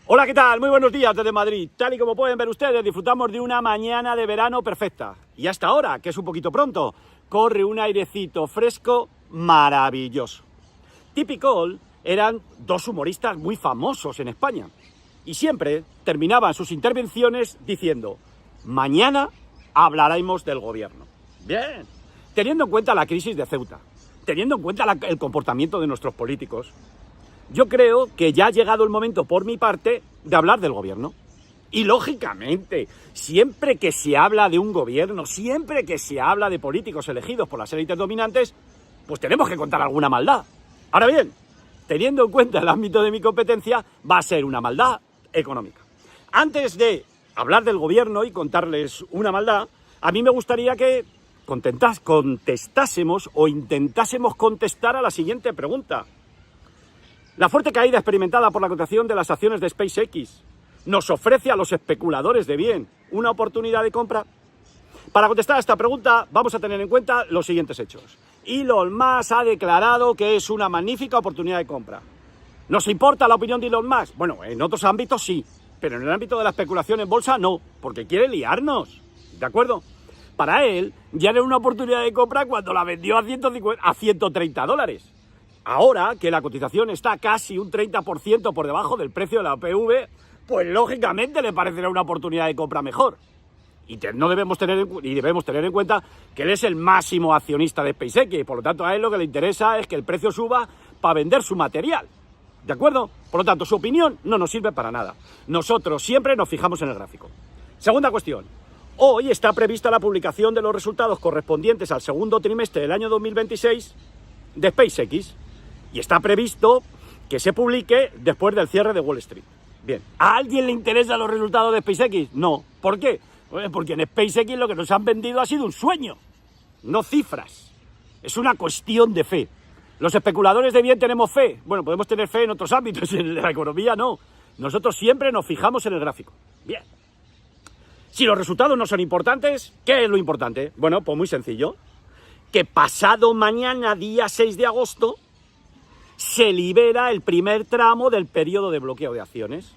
Hola, ¿qué tal? Muy buenos días desde Madrid. Tal y como pueden ver ustedes, disfrutamos de una mañana de verano perfecta. Y hasta ahora, que es un poquito pronto, corre un airecito fresco maravilloso. Típico eran dos humoristas muy famosos en España. Y siempre terminaban sus intervenciones diciendo: mañana hablaremos del gobierno. Bien, teniendo en cuenta la crisis de Ceuta, teniendo en cuenta el comportamiento de nuestros políticos, yo creo que ya ha llegado el momento, por mi parte, de hablar del gobierno. Y lógicamente, siempre que se habla de un gobierno, siempre que se habla de políticos elegidos por las élites dominantes, pues tenemos que contar alguna maldad. Ahora bien, teniendo en cuenta el ámbito de mi competencia, va a ser una maldad económica. Antes de hablar del gobierno y contarles una maldad, a mí me gustaría que contestásemos o intentásemos contestar a la siguiente pregunta. La fuerte caída experimentada por la cotización de las acciones de SpaceX nos ofrece a los especuladores de bien una oportunidad de compra. Para contestar a esta pregunta vamos a tener en cuenta los siguientes hechos. Elon Musk ha declarado que es una magnífica oportunidad de compra. ¿Nos importa la opinión de Elon Musk? Bueno, en otros ámbitos sí, pero en el ámbito de la especulación en bolsa no, porque quiere liarnos, ¿de acuerdo? Para él ya era una oportunidad de compra cuando la vendió a $130. Ahora que la cotización está casi un 30% por debajo del precio de la OPV, pues lógicamente le parecerá una oportunidad de compra mejor. Y debemos tener en cuenta que él es el máximo accionista de SpaceX, y por lo tanto a él lo que le interesa es que el precio suba para vender su material. ¿De acuerdo? Por lo tanto, su opinión no nos sirve para nada. Nosotros siempre nos fijamos en el gráfico. Segunda cuestión. Hoy está prevista la publicación de los resultados correspondientes al segundo trimestre del año 2026 de SpaceX. Y está previsto que se publique después del cierre de Wall Street. Bien, ¿a alguien le interesan los resultados de SpaceX? No. ¿Por qué? Porque en SpaceX lo que nos han vendido ha sido un sueño, no cifras. Es una cuestión de fe. ¿Los especuladores de bien tenemos fe? Bueno, podemos tener fe en otros ámbitos, en la economía no. Nosotros siempre nos fijamos en el gráfico. Bien. Si los resultados no son importantes, ¿qué es lo importante? Bueno, pues muy sencillo. Que pasado mañana, día 6 de agosto, se libera el primer tramo del periodo de bloqueo de acciones.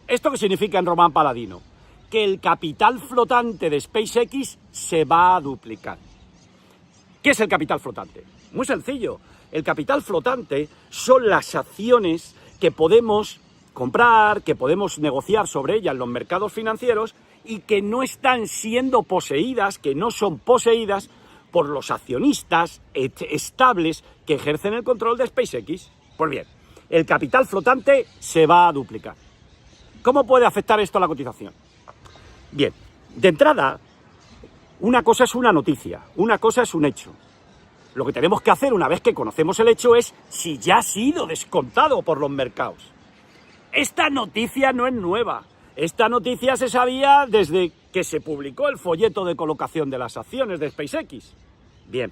¿Esto qué significa en román paladino? Que el capital flotante de SpaceX se va a duplicar. ¿Qué es el capital flotante? Muy sencillo. El capital flotante son las acciones que podemos comprar, que podemos negociar sobre ellas en los mercados financieros y que no están siendo poseídas, que no son poseídas por los accionistas estables que ejercen el control de SpaceX. Pues bien, el capital flotante se va a duplicar. ¿Cómo puede afectar esto a la cotización? Bien, de entrada, una cosa es una noticia, una cosa es un hecho. Lo que tenemos que hacer una vez que conocemos el hecho es si ya ha sido descontado por los mercados. Esta noticia no es nueva. Esta noticia se sabía desde que se publicó el folleto de colocación de las acciones de SpaceX. Bien.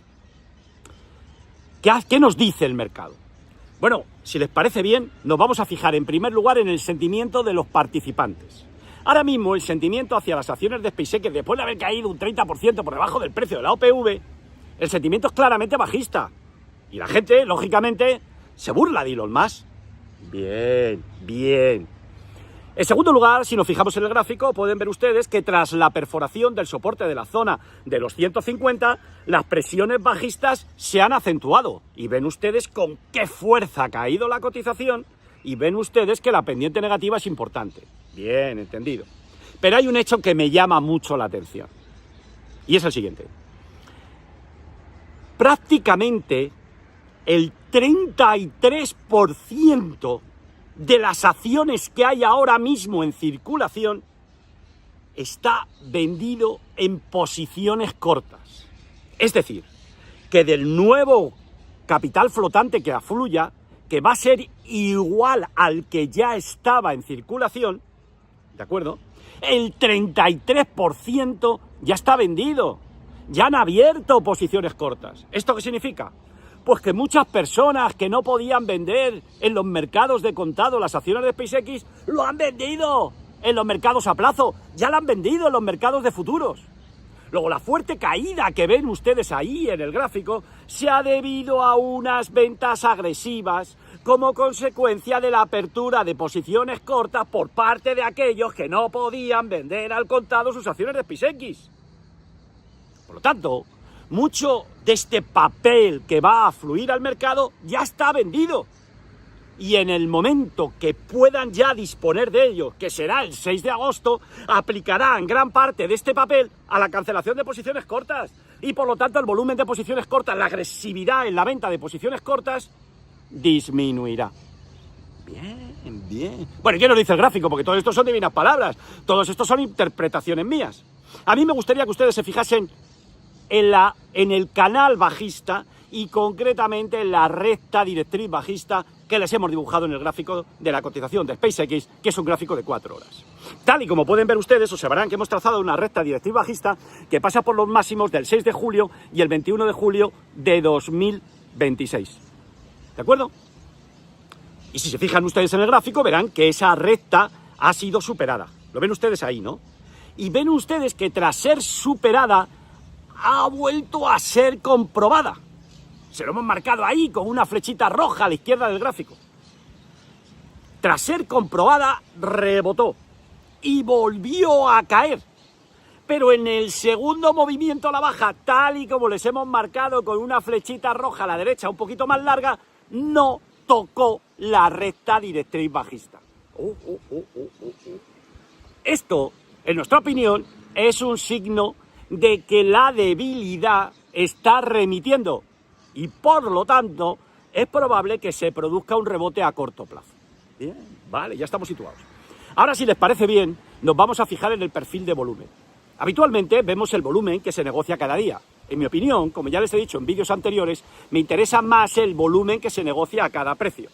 ¿Qué nos dice el mercado? Bueno, si les parece bien, nos vamos a fijar en primer lugar en el sentimiento de los participantes. Ahora mismo el sentimiento hacia las acciones de SpaceX, después de haber caído un 30% por debajo del precio de la OPV, el sentimiento es claramente bajista. Y la gente, lógicamente, se burla de Elon Musk. Bien, bien. En segundo lugar, si nos fijamos en el gráfico, pueden ver ustedes que tras la perforación del soporte de la zona de los 150, las presiones bajistas se han acentuado. Y ven ustedes con qué fuerza ha caído la cotización y ven ustedes que la pendiente negativa es importante. Bien, entendido. Pero hay un hecho que me llama mucho la atención. Y es el siguiente. Prácticamente el 33% de las acciones que hay ahora mismo en circulación está vendido en posiciones cortas. Es decir, que del nuevo capital flotante que afluya, que va a ser igual al que ya estaba en circulación, ¿de acuerdo? El 33% ya está vendido. Ya han abierto posiciones cortas. ¿Esto qué significa? Pues que muchas personas que no podían vender en los mercados de contado las acciones de SpaceX, lo han vendido en los mercados a plazo, ya lo han vendido en los mercados de futuros. Luego, la fuerte caída que ven ustedes ahí en el gráfico se ha debido a unas ventas agresivas como consecuencia de la apertura de posiciones cortas por parte de aquellos que no podían vender al contado sus acciones de SpaceX. Por lo tanto, mucho de este papel que va a fluir al mercado ya está vendido. Y en el momento que puedan ya disponer de ello, que será el 6 de agosto, aplicarán gran parte de este papel a la cancelación de posiciones cortas. Y por lo tanto el volumen de posiciones cortas, la agresividad en la venta de posiciones cortas, disminuirá. Bien, bien. Bueno, ¿y qué nos dice el gráfico? Porque todo esto son divinas palabras. Todos estos son interpretaciones mías. A mí me gustaría que ustedes se fijasen en el canal bajista y concretamente en la recta directriz bajista que les hemos dibujado en el gráfico de la cotización de SpaceX, que es un gráfico de 4 horas. Tal y como pueden ver ustedes, observarán que hemos trazado una recta directriz bajista que pasa por los máximos del 6 de julio y el 21 de julio de 2026. ¿De acuerdo? Y si se fijan ustedes en el gráfico, verán que esa recta ha sido superada. Lo ven ustedes ahí, ¿no? Y ven ustedes que tras ser superada, ha vuelto a ser comprobada. Se lo hemos marcado ahí con una flechita roja a la izquierda del gráfico. Tras ser comprobada, rebotó y volvió a caer. Pero en el segundo movimiento a la baja, tal y como les hemos marcado con una flechita roja a la derecha un poquito más larga, no tocó la recta directriz bajista. Esto, en nuestra opinión, es un signo de que la debilidad está remitiendo y por lo tanto es probable que se produzca un rebote a corto plazo. Bien, vale, ya estamos situados. Ahora, si les parece bien, nos vamos a fijar en el perfil de volumen. Habitualmente vemos el volumen que se negocia cada día. En mi opinión, como ya les he dicho en vídeos anteriores, me interesa más el volumen que se negocia a cada precio.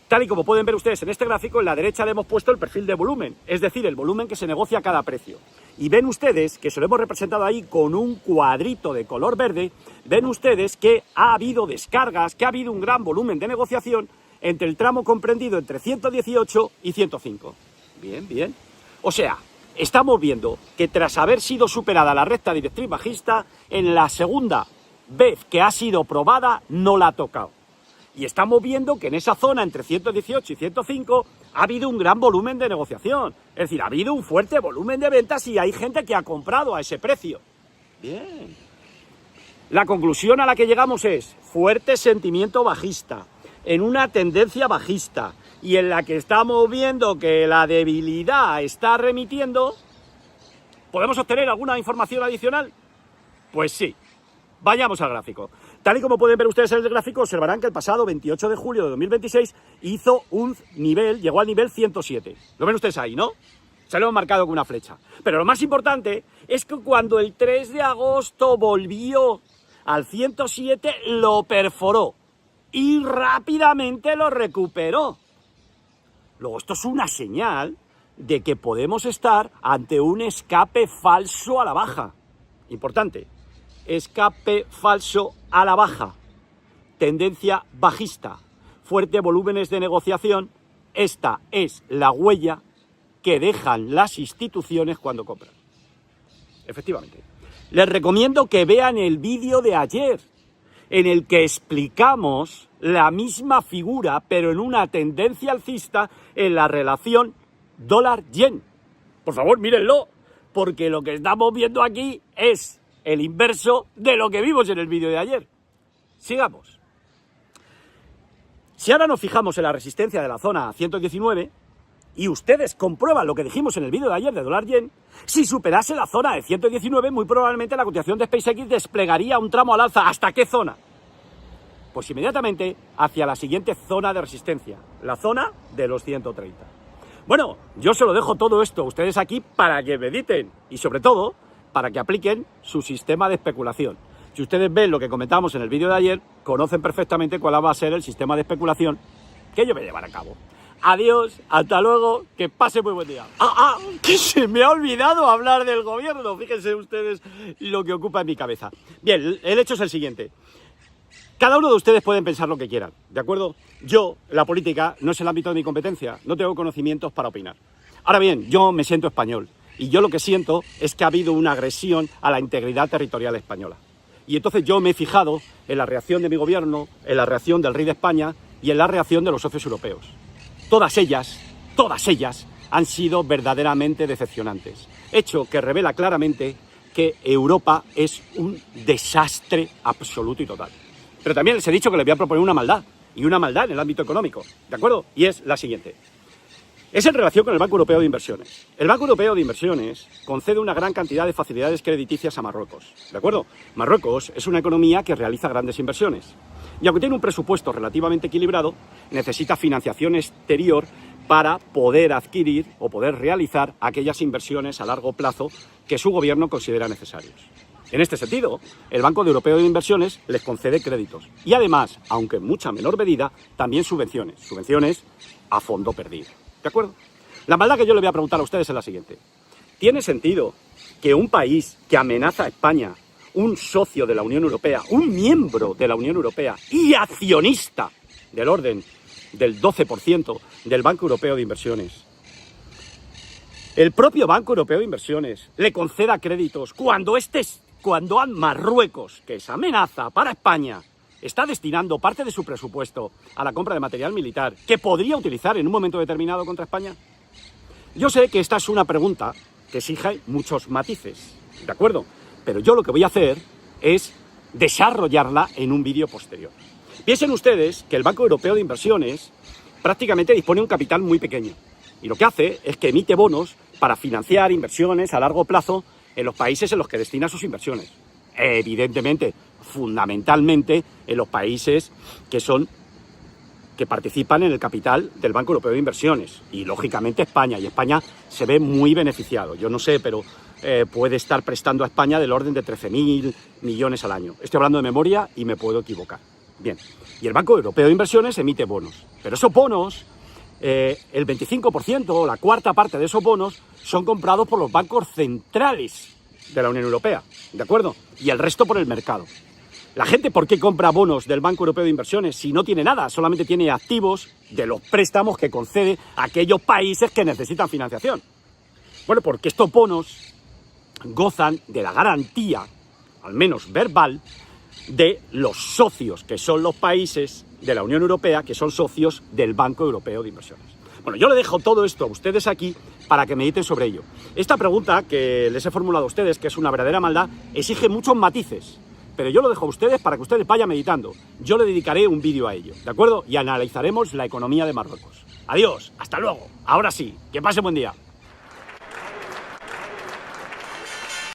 Tal y como pueden ver ustedes en este gráfico, en la derecha le hemos puesto el perfil de volumen, es decir, el volumen que se negocia a cada precio. Y ven ustedes, que se lo hemos representado ahí con un cuadrito de color verde, ven ustedes que ha habido descargas, que ha habido un gran volumen de negociación entre el tramo comprendido entre 118 y 105. Bien, bien. O sea, estamos viendo que tras haber sido superada la recta directriz bajista, en la segunda vez que ha sido probada, no la ha tocado. Y estamos viendo que en esa zona entre 118 y 105 ha habido un gran volumen de negociación. Es decir, ha habido un fuerte volumen de ventas y hay gente que ha comprado a ese precio. Bien. La conclusión a la que llegamos es fuerte sentimiento bajista, en una tendencia bajista y en la que estamos viendo que la debilidad está remitiendo. ¿Podemos obtener alguna información adicional? Pues sí. Vayamos al gráfico. Tal y como pueden ver ustedes en el gráfico, observarán que el pasado 28 de julio de 2026 hizo un nivel, llegó al nivel 107. Lo ven ustedes ahí, ¿no? Se lo hemos marcado con una flecha. Pero lo más importante es que cuando el 3 de agosto volvió al 107, lo perforó y rápidamente lo recuperó. Luego, esto es una señal de que podemos estar ante un escape falso a la baja. Importante. Escape falso a la baja, tendencia bajista, fuertes volúmenes de negociación. Esta es la huella que dejan las instituciones cuando compran. Efectivamente. Les recomiendo que vean el vídeo de ayer, en el que explicamos la misma figura, pero en una tendencia alcista en la relación dólar-yen. Por favor, mírenlo, porque lo que estamos viendo aquí es el inverso de lo que vimos en el vídeo de ayer. Sigamos. Si ahora nos fijamos en la resistencia de la zona 119 y ustedes comprueban lo que dijimos en el vídeo de ayer de dólar-yen, si superase la zona de 119, muy probablemente la cotización de SpaceX desplegaría un tramo al alza. ¿Hasta qué zona? Pues inmediatamente hacia la siguiente zona de resistencia, la zona de los 130. Bueno, yo se lo dejo todo esto a ustedes aquí para que mediten y sobre todo para que apliquen su sistema de especulación. Si ustedes ven lo que comentamos en el vídeo de ayer, conocen perfectamente cuál va a ser el sistema de especulación que yo voy a llevar a cabo. Adiós, hasta luego, que pase muy buen día. Que se me ha olvidado hablar del gobierno. Fíjense ustedes lo que ocupa en mi cabeza. Bien, el hecho es el siguiente. Cada uno de ustedes pueden pensar lo que quieran, ¿de acuerdo? Yo, la política, no es el ámbito de mi competencia, no tengo conocimientos para opinar. Ahora bien, yo me siento español Y yo lo que siento es que ha habido una agresión a la integridad territorial española. Y entonces yo me he fijado en la reacción de mi gobierno, en la reacción del Rey de España y en la reacción de los socios europeos. Todas ellas han sido verdaderamente decepcionantes. Hecho que revela claramente que Europa es un desastre absoluto y total. Pero también les he dicho que les voy a proponer una maldad, y una maldad en el ámbito económico, ¿de acuerdo? Y es la siguiente. Es en relación con el Banco Europeo de Inversiones. El Banco Europeo de Inversiones concede una gran cantidad de facilidades crediticias a Marruecos, ¿de acuerdo? Marruecos es una economía que realiza grandes inversiones. Y aunque tiene un presupuesto relativamente equilibrado, necesita financiación exterior para poder adquirir o poder realizar aquellas inversiones a largo plazo que su gobierno considera necesarios. En este sentido, el Banco Europeo de Inversiones les concede créditos y además, aunque en mucha menor medida, también subvenciones a fondo perdido. ¿De acuerdo? La maldad que yo le voy a preguntar a ustedes es la siguiente. ¿Tiene sentido que un país que amenaza a España, un socio de la Unión Europea, un miembro de la Unión Europea y accionista del orden del 12% del Banco Europeo de Inversiones, el propio Banco Europeo de Inversiones le conceda créditos cuando Marruecos, que es amenaza para España, está destinando parte de su presupuesto a la compra de material militar que podría utilizar en un momento determinado contra España? Yo sé que esta es una pregunta que exige muchos matices, ¿de acuerdo? Pero yo lo que voy a hacer es desarrollarla en un vídeo posterior. Piensen ustedes que el Banco Europeo de Inversiones prácticamente dispone de un capital muy pequeño y lo que hace es que emite bonos para financiar inversiones a largo plazo en los países en los que destina sus inversiones. Evidentemente, fundamentalmente en los países que participan en el capital del Banco Europeo de Inversiones y lógicamente España, y España se ve muy beneficiado. Yo no sé, pero puede estar prestando a España del orden de 13.000 millones al año. Estoy hablando de memoria y me puedo equivocar. Bien, y el Banco Europeo de Inversiones emite bonos, pero esos bonos, el 25% o la cuarta parte de esos bonos son comprados por los bancos centrales de la Unión Europea, ¿de acuerdo? Y el resto por el mercado. La gente, ¿por qué compra bonos del Banco Europeo de Inversiones si no tiene nada? Solamente tiene activos de los préstamos que concede a aquellos países que necesitan financiación. Bueno, porque estos bonos gozan de la garantía, al menos verbal, de los socios, que son los países de la Unión Europea, que son socios del Banco Europeo de Inversiones. Bueno, yo le dejo todo esto a ustedes aquí para que mediten sobre ello. Esta pregunta que les he formulado a ustedes, que es una verdadera maldad, exige muchos matices, pero yo lo dejo a ustedes para que ustedes vayan meditando. Yo le dedicaré un vídeo a ello, ¿de acuerdo? Y analizaremos la economía de Marruecos. Adiós, hasta luego. Ahora sí, que pase buen día.